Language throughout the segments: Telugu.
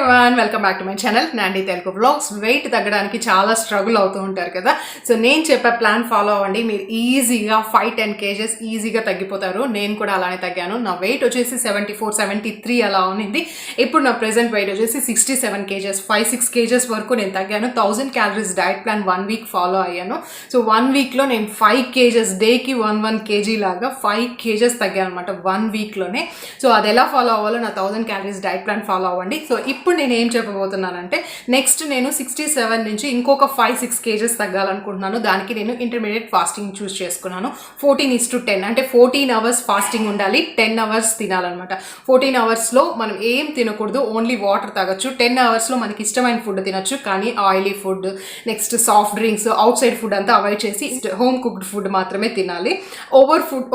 everyone, welcome back to my channel Nandy Telugu vlogs. Weight తగ్గడానికి చాలా స్ట్రగుల్ అవుతూ ఉంటారు కదా. సో నేను చెప్పే ప్లాన్ ఫాలో అవ్వండి, మీరు ఈజీగా 5-10 kgs ఈజీగా తగ్గిపోతారు. నేను కూడా అలానే తగ్గాను. నా వెయిట్ వచ్చేసి 74-73 అలా ఉంది. ఇప్పుడు నా ప్రెసెంట్ వెయిట్ వచ్చేసి 67 kgs, 5-6 kgs వరకు నేను తగ్గాను. 1000 calories diet plan 1 week follow అయ్యాను. సో 1 వీక్లో నేను 5 kgs, డేకి 1 kg లాగా 5 kgs తగ్గాను అనమాట 1 వీక్లోనే. సో అది ఎలా ఫాలో అవ్వాలో నా 1000 calories డైట్ ప్లాన్ ఫాలో అవ్వండి. సో ఇప్పుడు నేను ఏం చెప్పబోతున్నానంటే, నెక్స్ట్ నేను 67 నుంచి ఇంకొక 5-6 kgs తగ్గాలనుకుంటున్నాను. దానికి నేను ఇంటర్మీడియట్ ఫాస్టింగ్ చూస్ చేసుకున్నాను. 14:10 అంటే 14 hours ఫాస్టింగ్ ఉండాలి, 10 hours తినాలన్నమాట. 14 hours మనం ఏం తినకూడదు, ఓన్లీ వాటర్ తాగొచ్చు. 10 hours మనకి ఇష్టమైన ఫుడ్ తినొచ్చు, కానీ oily food, next soft drinks, out side food అంతా అవాయిడ్ చేసి హోమ్ కుక్డ్ ఫుడ్ మాత్రమే తినాలి.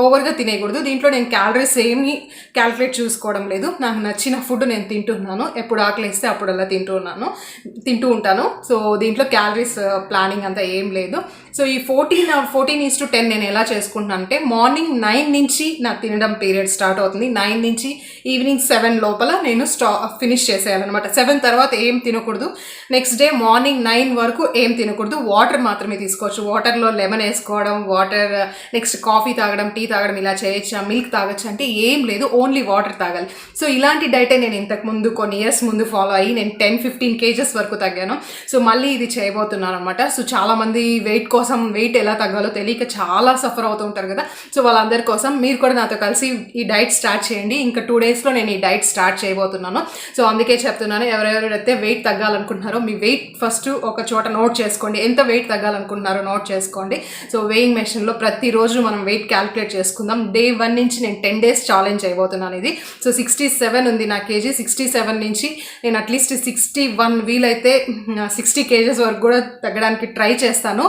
ఓవర్గా తినేయకూడదు. దీంట్లో నేను క్యాలరీస్ ఏమి క్యాల్కులేట్ చూసుకోవడం లేదు. నాకు నచ్చిన ఫుడ్ నేను తింటున్నాను. ఎప్పుడు ఆకలి వేస్తే అప్పుడల్లా తింటూ ఉంటాను. సో దీంట్లో క్యాలరీస్ ప్లానింగ్ అంతా ఏం లేదు. సో ఈ 14:10 నేను ఎలా చేసుకుంటున్నాను అంటే, మార్నింగ్ 9 నుంచి నా తినడం పీరియడ్ స్టార్ట్ అవుతుంది. 9 నుంచి ఈవినింగ్ 7 లోపల నేను ఫినిష్ చేసేయాలన్నమాట. 7 తర్వాత ఏం తినకూడదు. నెక్స్ట్ డే మార్నింగ్ 9 వరకు ఏం తినకూడదు. వాటర్ మాత్రమే తీసుకోవచ్చు. వాటర్లో లెమన్ వేసుకోవడం, నెక్స్ట్ కాఫీ తాగడం, టీ తాగడం ఇలా చేయొచ్చా, మిల్క్ తాగొచ్చు అంటే ఏం లేదు, ఓన్లీ వాటర్ తాగాలి. సో ఇలాంటి డైటే నేను ఇంతకుముందు కొన్ని ఇయర్స్ ముందు ఫాలో అయ్యి నేను 10-15 kgs వరకు తగ్గాను. సో మళ్ళీ ఇది చేయబోతున్నాను అనమాట. సో చాలామంది వెయిట్ ఎలా తగ్గాలో తెలియక చాలా సఫర్ అవుతూ ఉంటారు కదా. సో వాళ్ళందరి కోసం మీరు కూడా నాతో కలిసి ఈ డైట్ స్టార్ట్ చేయండి. ఇంకా 2 daysలో నేను ఈ డైట్ స్టార్ట్ చేయబోతున్నాను. సో అందుకే చెప్తున్నాను, ఎవరెవరైతే వెయిట్ తగ్గాలనుకుంటున్నారో మీ వెయిట్ ఫస్ట్ ఒక చోట నోట్ చేసుకోండి. ఎంత వెయిట్ తగ్గాలనుకుంటున్నారో నోట్ చేసుకోండి. సో వెయింగ్ మెషిన్లో ప్రతిరోజు మనం వెయిట్ క్యాలిక్యులేట్ చేసుకుందాం. Day 1 నుంచి నేను 10 days ఛాలెంజ్ చేయబోతున్నాను ఇది. సో 67 ఉంది నా కేజీ. 67 నుంచి నేను అట్లీస్ట్ 61, వీలైతే 60 kgs వరకు కూడా తగ్గడానికి ట్రై చేస్తాను.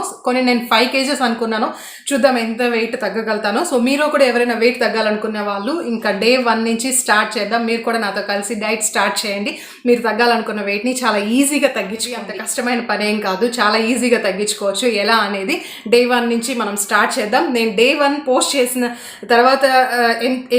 నేను 5 kgs అనుకున్నాను, చూద్దాం ఎంత వెయిట్ తగ్గగలుగుతాను. సో మీరు కూడా ఎవరైనా వెయిట్ తగ్గాలనుకునే వాళ్ళు ఇంకా Day 1 నుంచి స్టార్ట్ చేద్దాం. మీరు కూడా నాతో కలిసి డైట్ స్టార్ట్ చేయండి. మీరు తగ్గాలనుకున్న వెయిట్ని చాలా ఈజీగా తగ్గించి, అంత కష్టమైన పని ఏం కాదు, చాలా ఈజీగా తగ్గించుకోవచ్చు. ఎలా అనేది Day 1 నుంచి మనం స్టార్ట్ చేద్దాం. నేను Day 1 పోస్ట్ చేసిన తర్వాత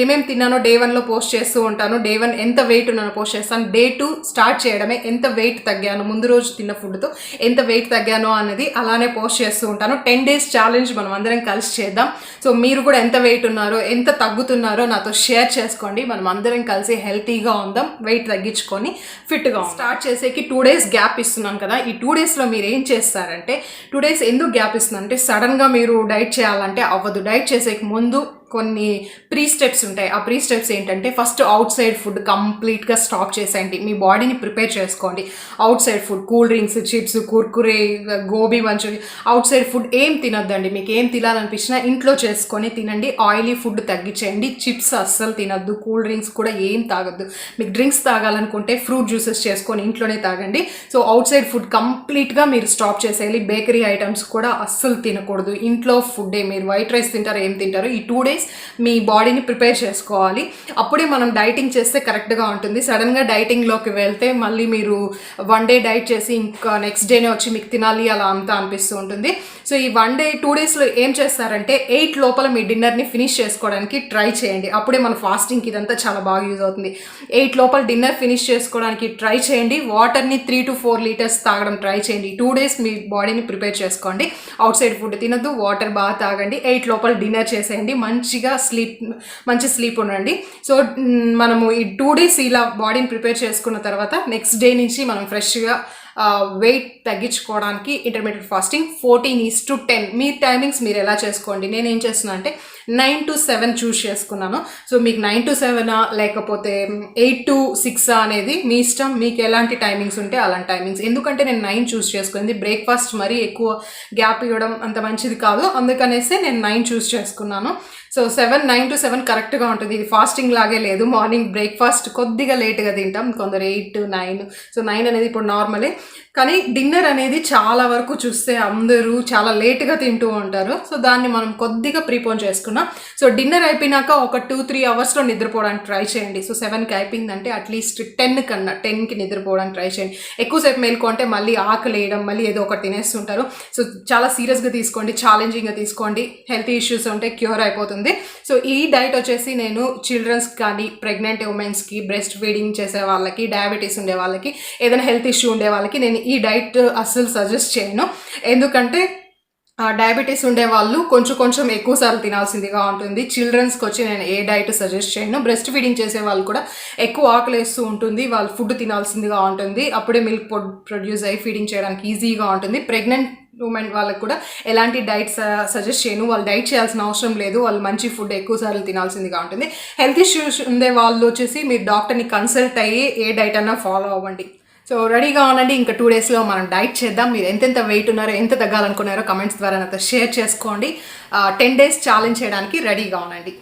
ఏమేమి తిన్నానో Day 1లో పోస్ట్ చేస్తూ ఉంటాను. Day 1 ఎంత వెయిట్ ఉన్నానో పోస్ట్ చేస్తాను. Day 2 స్టార్ట్ చేయడమే ఎంత వెయిట్ తగ్గాను, ముందు రోజు తిన్న ఫుడ్తో ఎంత వెయిట్ తగ్గానో అనేది అలానే పోస్ట్ చేస్తూ ఉంటాను. 10 days ఛాలెంజ్ మనం అందరం కలిసి చేద్దాం. సో మీరు కూడా ఎంత వెయిట్ ఉన్నారో, ఎంత తగ్గుతున్నారో నాతో షేర్ చేసుకోండి. మనం అందరం కలిసి హెల్తీగా ఉందాం, వెయిట్ తగ్గించుకొని ఫిట్గా స్టార్ట్ చేసేకి 2 days గ్యాప్ ఇస్తున్నాను కదా. ఈ 2 daysలో మీరు ఏం చేస్తారంటే, 2 days ఎందుకు గ్యాప్ ఇస్తున్నాను అంటే, సడన్గా మీరు డైట్ చేయాలంటే అవ్వదు. డైట్ చేసేకి ముందు కొన్ని ప్రీ స్టెప్స్ ఉంటాయి. ఆ ప్రీ స్టెప్స్ ఏంటంటే, ఫస్ట్ అవుట్ సైడ్ ఫుడ్ కంప్లీట్గా స్టాప్ చేసేయండి. మీ బాడీని ప్రిపేర్ చేసుకోండి. Outside food, cool drinks, chips, Kurkure, gobi manchuria, outside food ఏం తినొద్దండి. మీకు ఏం తినాలనిపించినా ఇంట్లో చేసుకొని తినండి. Oily food తగ్గించేయండి. చిప్స్ అస్సలు తినద్దు, కూల్ డ్రింక్స్ కూడా ఏం తాగొద్దు. మీకు డ్రింక్స్ తాగాలనుకుంటే ఫ్రూట్ జ్యూసెస్ చేసుకొని ఇంట్లోనే తాగండి. సో అవుట్ సైడ్ ఫుడ్ కంప్లీట్గా మీరు స్టాప్ చేసేయాలి. బేకరీ ఐటమ్స్ కూడా అస్సలు తినకూడదు. ఇంట్లో ఫుడ్డే, మీరు వైట్ రైస్ తింటారో ఏం తింటారో, ఈ 2 days మీ బాడీని ప్రిపేర్ చేసుకోవాలి. అప్పుడే మనం డైటింగ్ చేస్తే కరెక్ట్గా ఉంటుంది. సడన్గా డైటింగ్లోకి వెళ్తే మళ్ళీ మీరు 1 day డైట్ చేసి ఇంకా నెక్స్ట్ డేనే వచ్చి మీకు తినాలి అలా అంతా అనిపిస్తూ ఉంటుంది. సో ఈ 1 day 2 daysలో ఏం చేస్తారంటే, 8 లోపల మీ డిన్నర్ని ఫినిష్ చేసుకోవడానికి ట్రై చేయండి. అప్పుడే మన ఫాస్టింగ్కి ఇదంతా చాలా బాగా యూజ్ అవుతుంది. 8 లోపల డిన్నర్ ఫినిష్ చేసుకోవడానికి ట్రై చేయండి. వాటర్ని 3-4 liters తాగడం ట్రై చేయండి. 2 days మీ బాడీని ప్రిపేర్ చేసుకోండి. అవుట్ సైడ్ ఫుడ్ తినద్దు, వాటర్ బాగా తాగండి. 8 లోపల డిన్నర్ చేసేయండి. మంచి స్లీప్ ఉండండి. సో మనము ఈ 2 days ఇలా బాడీని ప్రిపేర్ చేసుకున్న తర్వాత నెక్స్ట్ డే నుంచి మనం ఫ్రెష్గా వెయిట్ తగ్గించుకోవడానికి ఇంటర్మీడియట్ ఫాస్టింగ్ 14:10 మీ టైమింగ్స్ మీరు ఎలా చేసుకోండి. నేను ఏం చేస్తున్నా అంటే 9 to 7 చూస్ చేసుకున్నాను. సో మీకు 9 to 7 లేకపోతే 8 to 6 అనేది మీ ఇష్టం. మీకు ఎలాంటి టైమింగ్స్ ఉంటే అలాంటి టైమింగ్స్. ఎందుకంటే నేను 9 చూస్ చేసుకుంది. బ్రేక్ఫాస్ట్ మరీ ఎక్కువ గ్యాప్ ఇవ్వడం అంత మంచిది కాదు, అందుకనేసి నేను 9 చూస్ చేసుకున్నాను. సో 9 to 7 కరెక్ట్గా ఉంటుంది. ఇది ఫాస్టింగ్ లాగే లేదు. మార్నింగ్ బ్రేక్ఫాస్ట్ కొద్దిగా లేట్గా తింటాం, కొందరు 8 to 9. సో 9 అనేది ఇప్పుడు నార్మలే. కానీ డిన్నర్ అనేది చాలా వరకు చూస్తే అందరూ చాలా లేట్గా తింటూ ఉంటారు. సో దాన్ని మనం కొద్దిగా ప్రీపోన్ చేసుకున్నాం. చెప్తున్నా. సో డిన్నర్ అయిపోయినాక ఒక 2-3 అవర్స్లో నిద్రపోవడానికి ట్రై చేయండి. సో 7కి అయిపోయిందంటే అట్లీస్ట్ 10కి నిద్రపోవడానికి ట్రై చేయండి. ఎక్కువసేపు మేల్కొంటే మళ్ళీ ఆకలి వేయడం, మళ్ళీ ఏదో ఒకటి తినేస్తుంటారు. సో చాలా సీరియస్గా తీసుకోండి, ఛాలెంజింగ్గా తీసుకోండి. హెల్త్ ఇష్యూస్ ఉంటే క్యూర్ అయిపోతుంది. సో ఈ డైట్ వచ్చేసి నేను చిల్డ్రన్స్ కానీ, ప్రెగ్నెంట్ ఉమెన్స్కి, బ్రెస్ట్ ఫీడింగ్ చేసే వాళ్ళకి, డయాబెటీస్ ఉండే వాళ్ళకి, ఏదైనా హెల్త్ ఇష్యూ ఉండే వాళ్ళకి నేను ఈ డైట్ అస్సలు సజెస్ట్ చేయను. ఎందుకంటే డయాబెటీస్ ఉండే వాళ్ళు కొంచెం ఎక్కువ సార్లు తినాల్సిందిగా ఉంటుంది. చిల్డ్రన్స్కి వచ్చి నేను ఏ డైట్ సజెస్ట్ చేయను. బ్రెస్ట్ ఫీడింగ్ చేసే వాళ్ళు కూడా ఎక్కువ ఆకలిస్తూ ఉంటుంది, వాళ్ళు ఫుడ్ తినాల్సిందిగా ఉంటుంది. అప్పుడే మిల్క్ ప్రొడ్యూస్ అయ్యి ఫీడింగ్ చేయడానికి ఈజీగా ఉంటుంది. ప్రెగ్నెంట్ ఉమెన్ వాళ్ళకి కూడా ఎలాంటి డైట్ సజెస్ట్ చేయను. వాళ్ళు డైట్ చేయాల్సిన అవసరం లేదు, వాళ్ళు మంచి ఫుడ్ ఎక్కువ సార్లు తినాల్సిందిగా ఉంటుంది. హెల్త్ ఇష్యూస్ ఉండే వాళ్ళు వచ్చేసి మీరు డాక్టర్ని కన్సల్ట్ అయ్యి ఏ డైట్ అన్నా ఫాలో అవ్వండి. సో రెడీగా ఉండండి, ఇంకా 2 డేస్లో మనం డైట్ చేద్దాం. మీరు ఎంతెంత వెయిట్ ఉన్నారో, ఎంత తగ్గాలనుకున్నారో కమెంట్స్ ద్వారా నాతో షేర్ చేసుకోండి. 10 డేస్ ఛాలెంజ్ చేయడానికి రెడీగా ఉండండి.